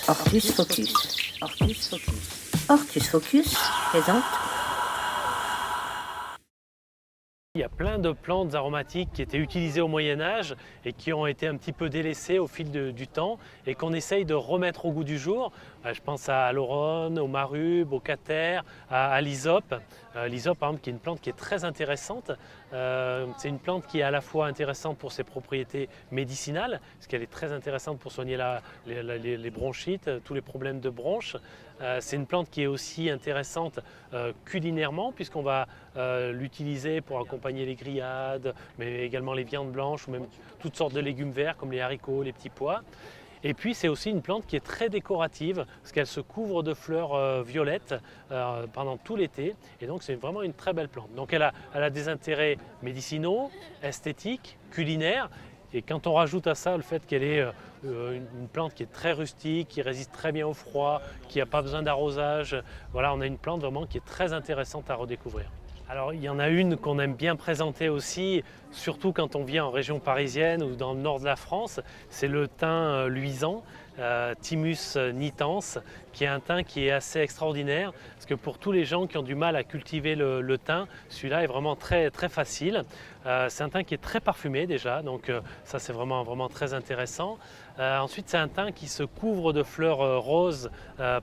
Ortus Focus. Ortus Focus. Ortus Focus présente. Il y a plein de plantes aromatiques qui étaient utilisées au Moyen-Âge et qui ont été un petit peu délaissées au fil du temps et qu'on essaye de remettre au goût du jour. Je pense à l'oronne, au marube, au catère, à l'hysope. L'hysope, par exemple, qui est une plante qui est très intéressante. C'est une plante qui est à la fois intéressante pour ses propriétés médicinales, parce qu'elle est très intéressante pour soigner les bronchites, tous les problèmes de bronches. C'est une plante qui est aussi intéressante culinairement, puisqu'on va l'utiliser pour accompagner les grillades, mais également les viandes blanches ou même toutes sortes de légumes verts comme les haricots, les petits pois. Et puis c'est aussi une plante qui est très décorative parce qu'elle se couvre de fleurs violettes pendant tout l'été, et donc c'est vraiment une très belle plante. Donc elle a des intérêts médicinaux, esthétiques, culinaires. Et quand on rajoute à ça le fait qu'elle est une plante qui est très rustique, qui résiste très bien au froid, qui n'a pas besoin d'arrosage, voilà, on a une plante vraiment qui est très intéressante à redécouvrir. Alors il y en a une qu'on aime bien présenter aussi, surtout quand on vient en région parisienne ou dans le nord de la France, c'est le thym luisant, Thymus nitans, qui est un thym qui est assez extraordinaire, parce que pour tous les gens qui ont du mal à cultiver le thym, celui-là est vraiment très, très facile. C'est un thym qui est très parfumé déjà, donc ça c'est vraiment très intéressant. Ensuite c'est un thym qui se couvre de fleurs roses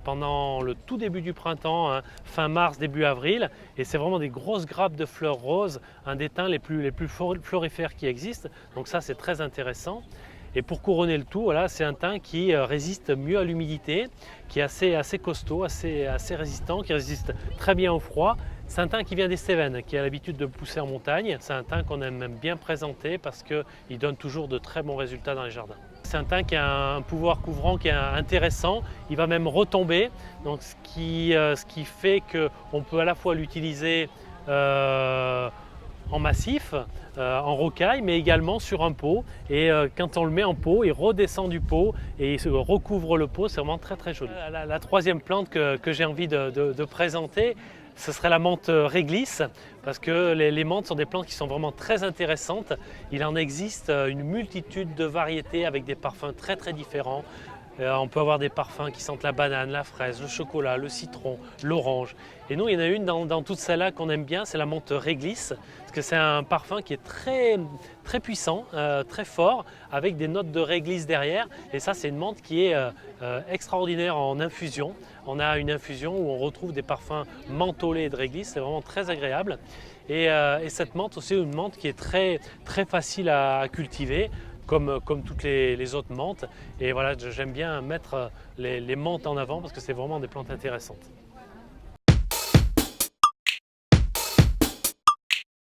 pendant le tout début du printemps, fin mars, début avril, et c'est vraiment des grosses grappes de fleurs roses, un des thym les plus florifères qui existent, donc ça c'est très intéressant. Et pour couronner le tout, voilà, c'est un thym qui résiste mieux à l'humidité, qui est assez costaud, assez résistant, qui résiste très bien au froid. C'est un thym qui vient des Cévennes, qui a l'habitude de pousser en montagne. C'est un thym qu'on aime même bien présenter parce qu'il donne toujours de très bons résultats dans les jardins. C'est un thym qui a un pouvoir couvrant qui est intéressant, il va même retomber, donc ce qui fait qu'on peut à la fois l'utiliser en massif, en rocaille, mais également sur un pot. Et quand on le met en pot, il redescend du pot et il se recouvre le pot. C'est vraiment très très joli. La troisième plante que j'ai envie de présenter, ce serait la menthe réglisse, parce que les menthes sont des plantes qui sont vraiment très intéressantes. Il en existe une multitude de variétés avec des parfums très très différents. On peut avoir des parfums qui sentent la banane, la fraise, le chocolat, le citron, l'orange. Et nous, il y en a une dans toutes celles-là qu'on aime bien, c'est la menthe réglisse, parce que c'est un parfum qui est très, très puissant, très fort, avec des notes de réglisse derrière. Et ça, c'est une menthe qui est extraordinaire en infusion. On a une infusion où on retrouve des parfums mentholés de réglisse, c'est vraiment très agréable. Et cette menthe aussi, une menthe qui est très, très facile à cultiver. Comme toutes les autres menthes. Et voilà, j'aime bien mettre les menthes en avant parce que c'est vraiment des plantes intéressantes.